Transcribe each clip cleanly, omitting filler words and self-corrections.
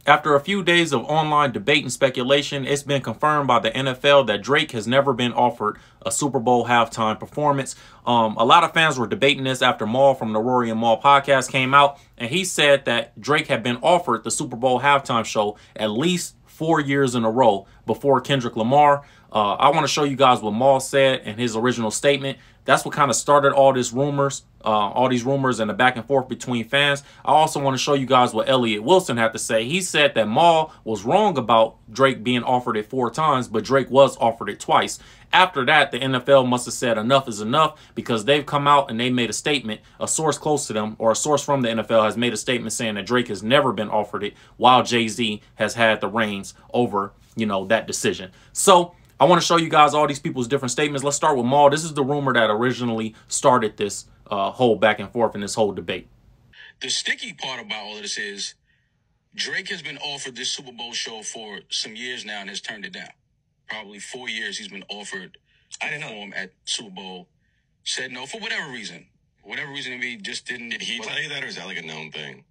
After a few days of online debate and speculation, it's been confirmed by the NFL that Drake has never been offered a Super Bowl halftime performance. A lot of fans were debating this after Maul from the Rory and Maul podcast came out, and he said that Drake had been offered the Super Bowl halftime show at least 4 years in a row before Kendrick Lamar. I want to show you guys what Maul said in his original statement. That's what kind of started all these rumors and the back and forth between fans. I also want to show you guys what Elliott Wilson had to say. He said that Maul was wrong about Drake being offered it 4 times, but Drake was offered it twice. After that, the NFL must have said enough is enough, because they've come out and they made a statement. A source close to them, or a source from the NFL, has made a statement saying that Drake has never been offered it, while Jay-Z has had the reins over, that decision. So I want to show you guys all these people's different statements. Let's start with Maul. This is the rumor that originally started this whole back and forth in this whole debate. The sticky part about all of this is Drake has been offered this Super Bowl show for some years now and has turned it down. Probably 4 years he's been offered to perform at Super Bowl. Said no for whatever reason. Whatever reason he just didn't. Did he tell you that, or is that like a known thing?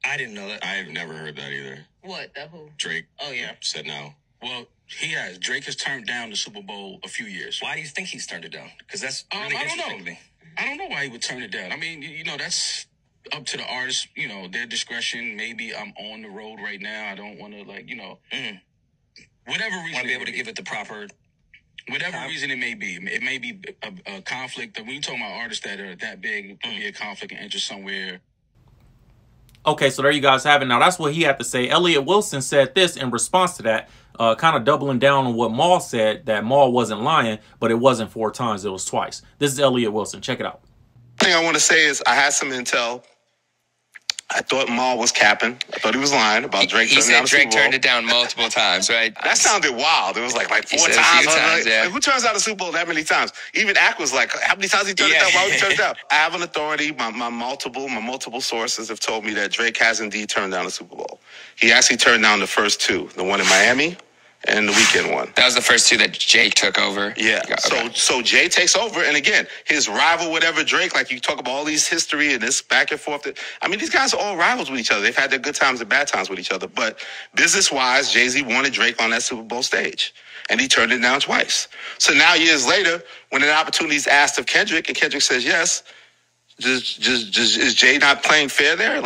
I didn't know that. I've never heard that either. What? That who? Drake. Oh, yeah. Said no. Well, he has. Drake has turned down the Super Bowl a few years. Why do you think he's turned it down? Because that's really I don't interesting know. to me. I don't know why he would turn it down. I mean, that's up to the artist, their discretion. Maybe I'm on the road right now. I don't want to, whatever reason. Want to be able to give it the proper... Whatever reason it may be. It may be a conflict. When you talk about artists that are that big, it could be a conflict of interest somewhere. Okay, so there you guys have it. Now, that's what he had to say. Elliott Wilson said this in response to that, kind of doubling down on what Maul said, that Maul wasn't lying, but it wasn't 4 times, it was twice. This is Elliott Wilson. Check it out. The thing I want to say is I had some intel. I thought Maul was capping. I thought he was lying about Drake. He said Drake turned it down multiple times, right? That sounded wild. It was like 4 times. Like, who turns out a Super Bowl that many times? Even Ack was like, how many times he turned it down? Why would he turn it down? I have an authority. My multiple sources have told me that Drake has indeed turned down a Super Bowl. He actually turned down the first 2, the one in Miami and the weekend one. That was the first 2 that Jay took over. Yeah. Okay. So Jay takes over, and again, his rival, whatever, Drake, like you talk about all these history and this back and forth. I mean, these guys are all rivals with each other. They've had their good times and bad times with each other. But business-wise, Jay-Z wanted Drake on that Super Bowl stage, and he turned it down twice. So now, years later, when an opportunity is asked of Kendrick, and Kendrick says yes, is Jay not playing fair there?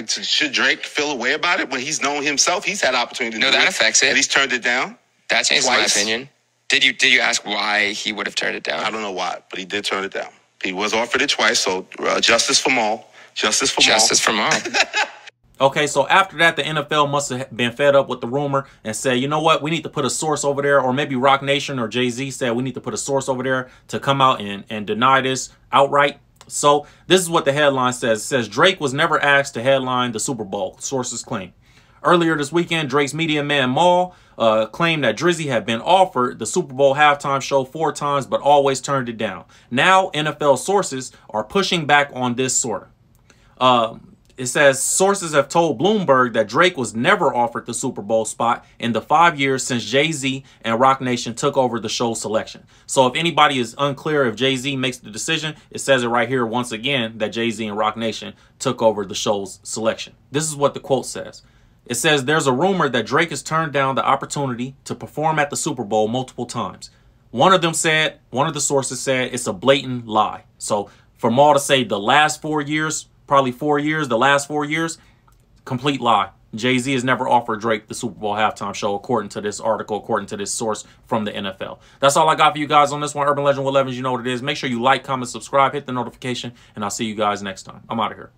Should Drake feel a way about it when he's known himself? He's had opportunity to do that affects it. And he's turned it down. That changes my opinion. Did you ask why he would have turned it down? I don't know why, but he did turn it down. He was offered it twice, so justice for Maul. Justice for Maul. Justice for Maul. Okay, so after that, the NFL must have been fed up with the rumor and said, you know what, we need to put a source over there, or maybe Rock Nation or Jay-Z said we need to put a source over there to come out and deny this outright. So this is what the headline says. It says Drake was never asked to headline the Super Bowl, sources claim. Earlier this weekend, Drake's media man Maul claimed that Drizzy had been offered the Super Bowl halftime show 4 times, but always turned it down. Now, NFL sources are pushing back on this sort of. It says sources have told Bloomberg that Drake was never offered the Super Bowl spot in the 5 years since Jay-Z and Rock Nation took over the show's selection. So if anybody is unclear if Jay-Z makes the decision, it says it right here once again that Jay-Z and Rock Nation took over the show's selection. This is what the quote says. It says there's a rumor that Drake has turned down the opportunity to perform at the Super Bowl multiple times. One of the sources said it's a blatant lie. So for Maul to say the last 4 years, probably 4 years, the last 4 years, complete lie. Jay-Z has never offered Drake the Super Bowl halftime show, according to this article, according to this source from the NFL. That's all I got for you guys on this one. Urban Legend with Evans, you know what it is. Make sure you like, comment, subscribe, hit the notification, and I'll see you guys next time. I'm out of here.